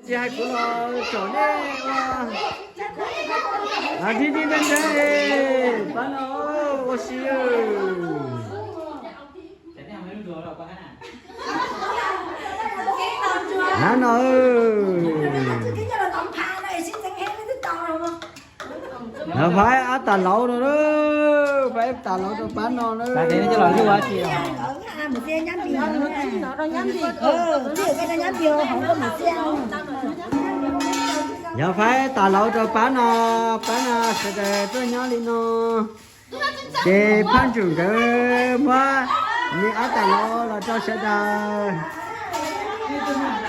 chị hai cô lo chỗ đây à đi đi lên đây bán nó ô xí hả nó nó phải ở tà lẩu rồi đó phải tà lẩu rồi bán nó nữa tại thế cho là như vậy chị một xe nhắm biểu nó nhắm gì cái nhắm biểu không có một xe giờ phải tà lẩu rồi bán nó sẽ để tôi nhớ đi nó để bán chủ cái mà như ở tà lẩu là cho sẽ là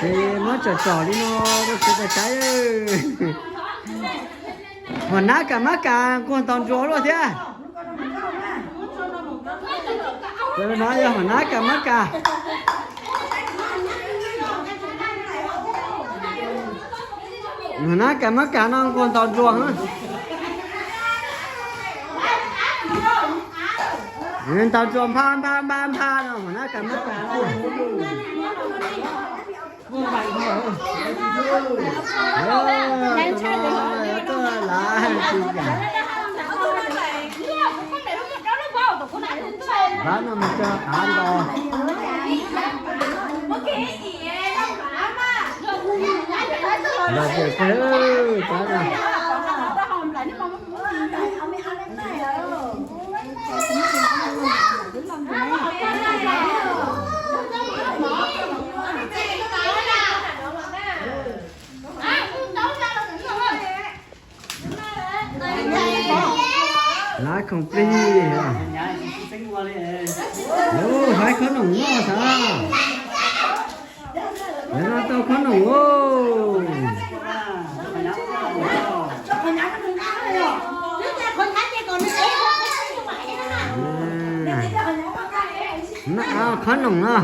thì nó trò đi nó sẽ để cháy mà nát cả mắt cả con toàn chó luôn thế tôi nói cho mà nát cả mắt cả mà nát cả mắt cả nó con toàn chó nữa nên toàn chó pha nó mà nát cả mắt cả nó bán nó mình cho ăn rồi là gì thế bán này lá không phi ô phải khó nồng ngó sao để nó tao khó nồng ngô nó khó nồng nó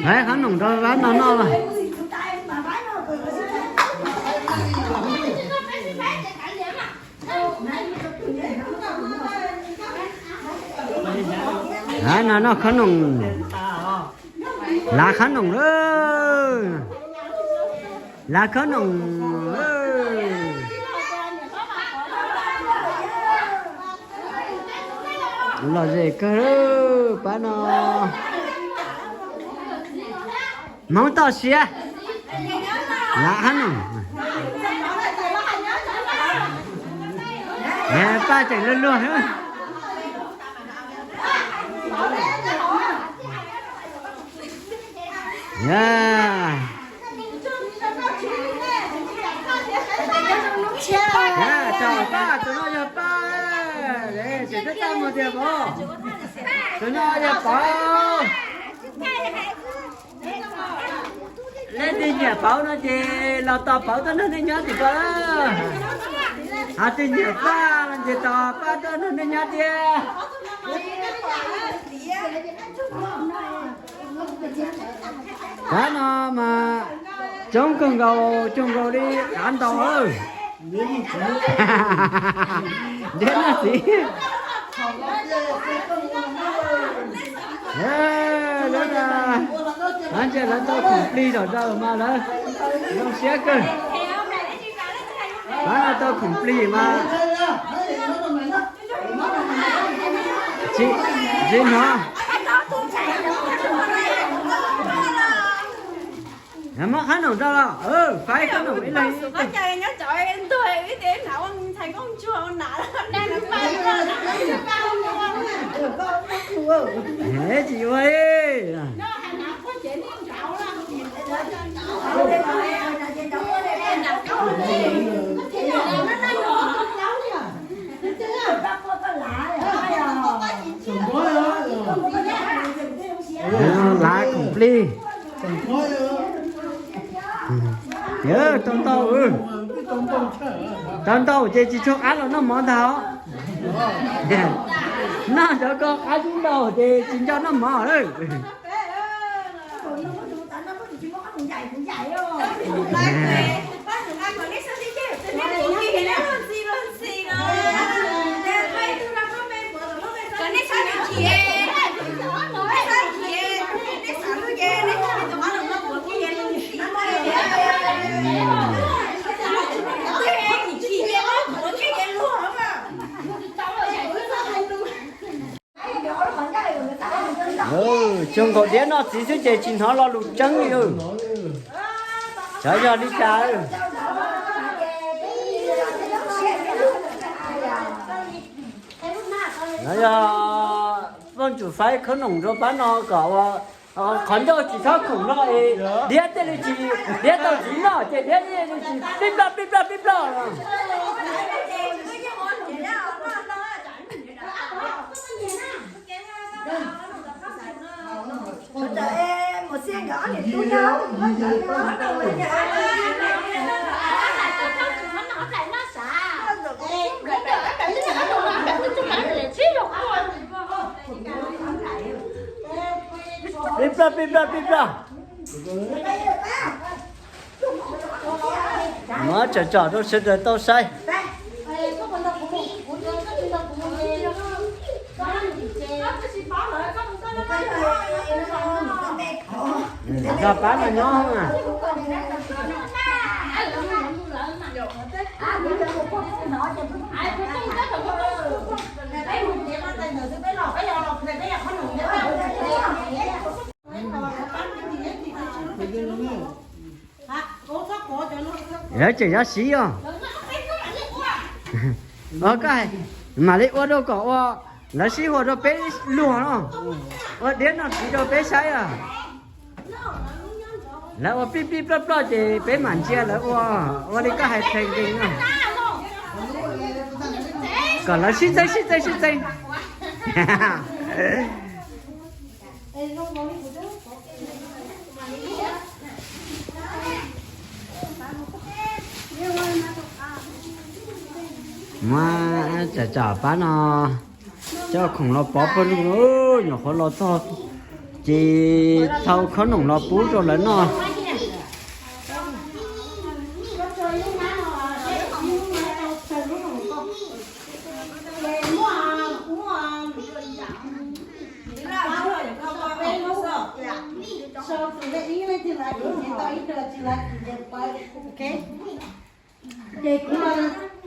phải khó nồng đó bán nó rồi đấy nó khá nồng lá khá nồng đó lá khá nồng là gì cơ bà nó mong tao xía lá khá nồng nè ba chạy lên luôn nữa yeah. Yeah, chào ba, tụi nó giờ ba, để chỉ tất cả một điều bộ, tụi nó giờ bảo, lên đi nhà bảo nó gì, là tao bảo tao nó đi nhớ thì có, à thì nhà ba, là gì tao ba tao nó đi nhớ thì. Đó nó mà chống con đi ăn tàu ơi đến là gì đó là anh chơi là tôi cũng đi rồi đâu mà đó không xé cơ đó là tôi cũng đi mà chị nó em mất hắn đâu ra phải hắn đâu ấy này có chơi nhớ trời em tôi biết đến nào ông thầy con chua ông nã đang làm bài thế chị ơi lá complete nhớ trong tàu chị cho ăn là nó món tháo nó cho con ăn chúng đầu thì chỉ cho nó mỏ đấy chúng có đĩa nó chỉ sẽ chỉ nó lo lụt trắng như chả giờ đi chơi nó giờ vâng chủ phải khởi nồng cho bán nó cậu còn đâu chỉ thao khủng nó đĩa tên là chỉ đĩa tao chỉ nó chỉ đĩa chỉ bíp bla Trời em một xe nhỏ thì tôi nhau. bíp bla mà chờ đâu sẽ được tao sai ra bán là nhỏ không à nhớ chỉ nhớ xí không cái mà lấy ô đâu có nó xí hồ đâu bé luôn không ô đến nó xí đâu bé sai à là ô bíp bla thì bé mặn chia là ô đi có hai thành kinh à còn là xí dây mà chả bán nó cho khổng lồ bỏ bớt luôn ơi nhỏ khó lo to chỉ thâu khó nồng lo bú rồi lấy nó Chị cũng là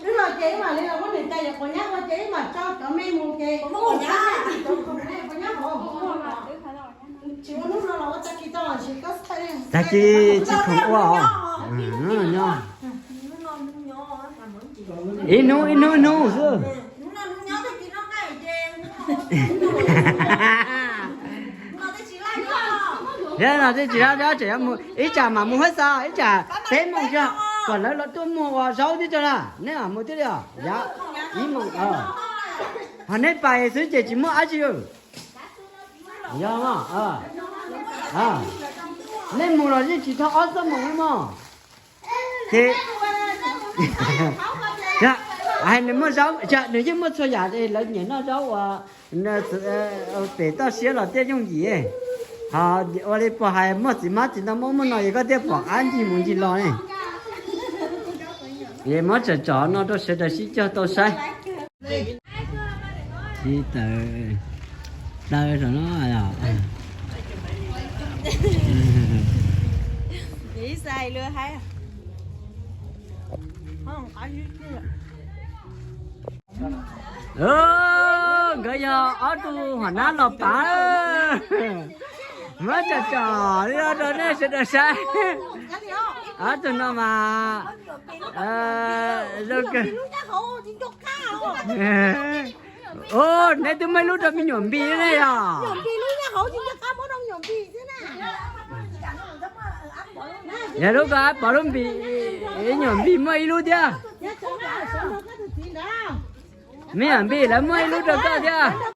tức là chị mà lên là có người ta là có nhắc chị mà cho cả mấy mua chị không có nhắc có nhắc không chị có lúc nào là ta chỉ cho chị có ta chỉ không qua nó nhỏ in nu chứ thế là chỉ ra đó chỉ mua ít chả mà mua hết sao ít chả thế mong chưa còn lấy là tôi mua rau đi cho là nếu mà mua thế nào dạ ý mong họ nên bài dưới chỉ mua ai chứ dạ mà nên mua là chỉ thao ớt xong mà thì dạ ai nếu mua rau dạ nếu như mua cho nhà thì lấy nhện nó rau để tao xé là tiêu dùng gì ấy ở đây bỏ hai mất gì mất thì nó muốn nói có thể bỏ ăn gì muốn gì lo này vậy mất chợ nó đâu sẽ được xí cho tôi sai xí tờ rồi nó à nghĩ sai lừa hay không có gì cái giờ ở tu hoàn nát lọp tá mất chợ đi đó này sẽ được sai ở tu nó mà rồi cái ô này tôi mấy lúc đó mình nhổm bì này à nhà lúc đó bảo luôn bì nhổm bì mấy lúc chưa mấy nhổm bì là mấy lúc đó chưa